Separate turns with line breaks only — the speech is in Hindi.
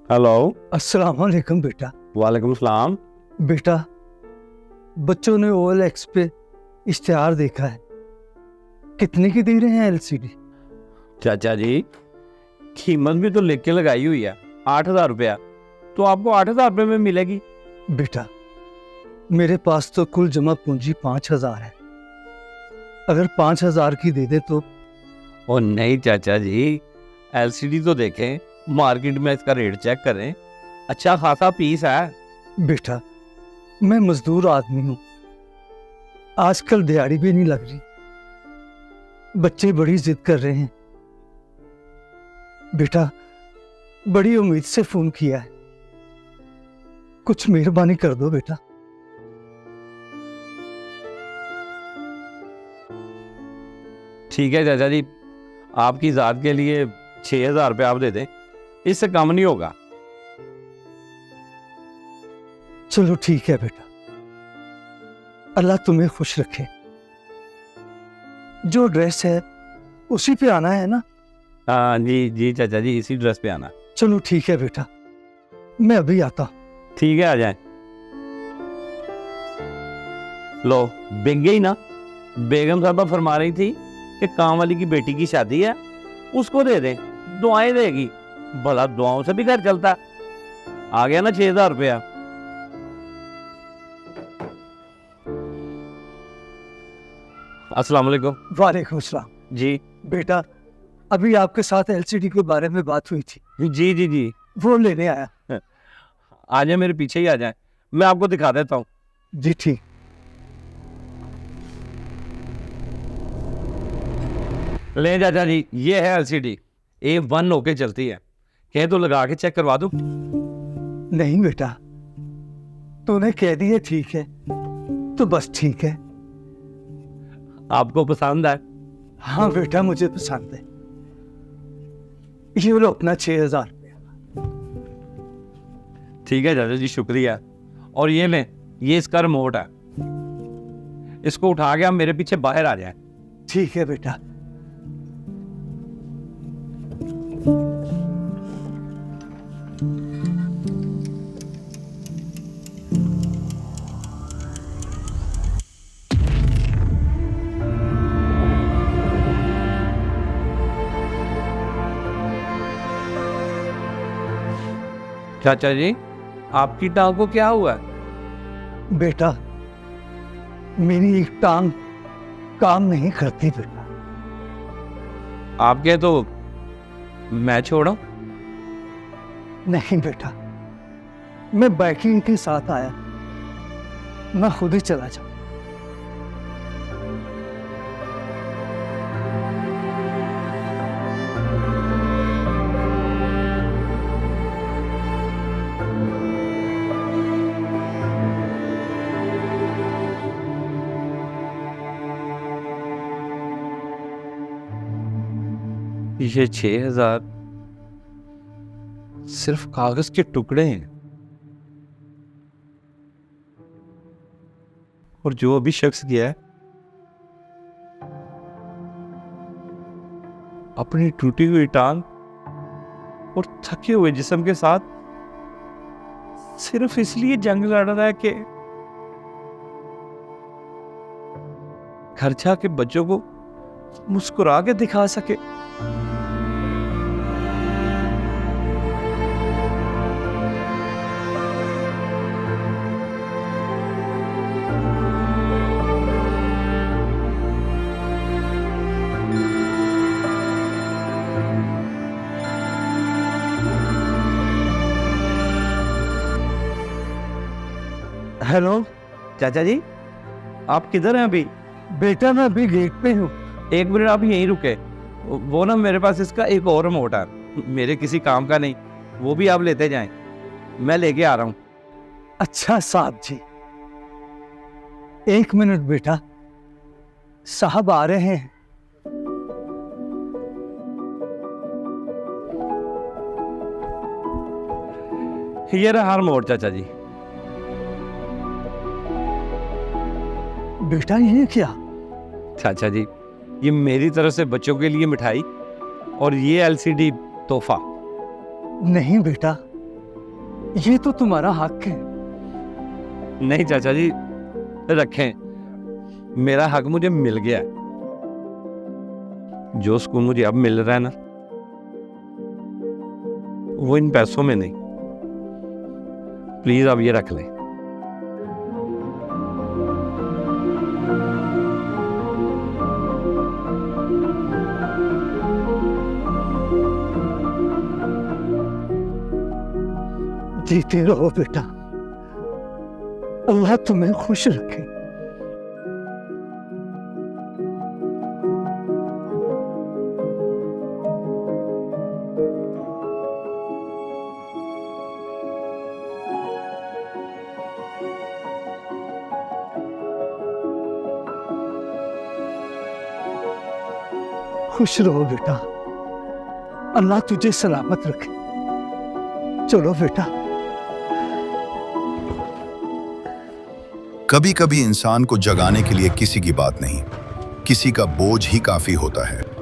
हेलो।
अस्सलाम वालेकुम बेटा।
वालेकुम सलाम।
बेटा, बच्चों ने OLX पे इश्तिहार देखा है, कितने की दे रहे हैं LCD?
चाचा जी, कीमत भी तो लिख के लगाई हुई है, 8,000 रुपया। तो आपको 8,000 रुपये में मिलेगी।
बेटा, मेरे पास तो कुल जमा पूंजी 5,000 है। अगर 5,000 की दे दे तो?
ओ नहीं चाचा जी, LCD तो देखें, मार्केट में इसका रेट चेक करें, अच्छा खासा पीस है।
बेटा, मैं मजदूर आदमी हूं, आजकल दिहाड़ी भी नहीं लग रही, बच्चे बड़ी जिद कर रहे हैं। बेटा, बड़ी उम्मीद से फोन किया है, कुछ मेहरबानी कर दो बेटा।
ठीक है चाचा जी, आपकी ज़ात के लिए 6,000 रुपये आप दे दें, इससे कम नहीं होगा।
चलो ठीक है बेटा, अल्लाह तुम्हें खुश रखे। जो ड्रेस है उसी पे आना है ना?
हाँ जी जी चाचा जी, इसी ड्रेस पे आना।
चलो ठीक है बेटा, मैं अभी आता हूं।
ठीक है, आ जाए। लो, बिक गई ना। बेगम साहबा फरमा रही थी कि काम वाली की बेटी की शादी है, उसको दे दें, दुआएं देगी। भला दुआओं से भी घर चलता। आ गया ना 6,000 रुपया। अस्सलाम वालेकुम।
वालेकुम सलाम।
जी
बेटा, अभी आपके साथ LCD के बारे में बात हुई थी,
जी जी जी,
वो लेने आया।
आ जाए, मेरे पीछे ही आ जाए, मैं आपको दिखा देता हूँ।
जी ठीक।
ले चाचा जी, ये है LCD, A1 होके चलती है। कहे तो लगा के चेक करवा दूं?
नहीं बेटा, तूने कह दिया ठीक है तो बस ठीक है।
आपको पसंद है?
हाँ बेटा, मुझे पसंद है। ये लो अपना 6,000 रुपया।
ठीक है चाचा जी, शुक्रिया। और ये लें, ये इसका रिमोट है, इसको उठा के आप मेरे पीछे बाहर आ जाएं।
ठीक है बेटा।
चाचा जी, आपकी टांग को क्या हुआ?
बेटा, मेरी एक टांग काम नहीं करती बेटा।
आप कहे तो मैं छोड़ूं?
नहीं बेटा, मैं बाइकिंग के साथ आया, मैं खुद ही चला जाऊं।
ये 6,000 सिर्फ कागज के टुकड़े हैं। और जो अभी शख्स गया है, अपनी टूटी हुई टांग और थके हुए जिस्म के साथ सिर्फ इसलिए जंग लड़ रहा है कि घर जाके बच्चों को मुस्कुरा के दिखा सके।
हेलो
चाचा जी, आप किधर हैं अभी?
बेटा, मैं अभी गेट पे हूँ।
एक मिनट आप यहीं रुके। वो ना, मेरे पास इसका एक और रिमोट है, मेरे किसी काम का नहीं, वो भी आप लेते जाएं, मैं लेके आ रहा हूँ।
अच्छा साहब जी, एक मिनट बेटा, साहब आ रहे हैं।
ये रहा रिमोट चाचा जी।
बेटा, ये क्या?
चाचा जी, ये मेरी तरफ से बच्चों के लिए मिठाई और ये एलसीडी तोहफा।
नहीं बेटा, ये तो तुम्हारा हक है।
नहीं चाचा जी, रखें, मेरा हक मुझे मिल गया है। जो सुकून मुझे अब मिल रहा है ना, वो इन पैसों में नहीं। प्लीज अब ये रख लें।
जीते रहो बेटा, अल्लाह तुम्हें खुश रखे। खुश रहो बेटा, अल्लाह तुझे सलामत रखे। चलो बेटा।
कभी कभी इंसान को जगाने के लिए किसी की बात नहीं, किसी का बोझ ही काफी होता है।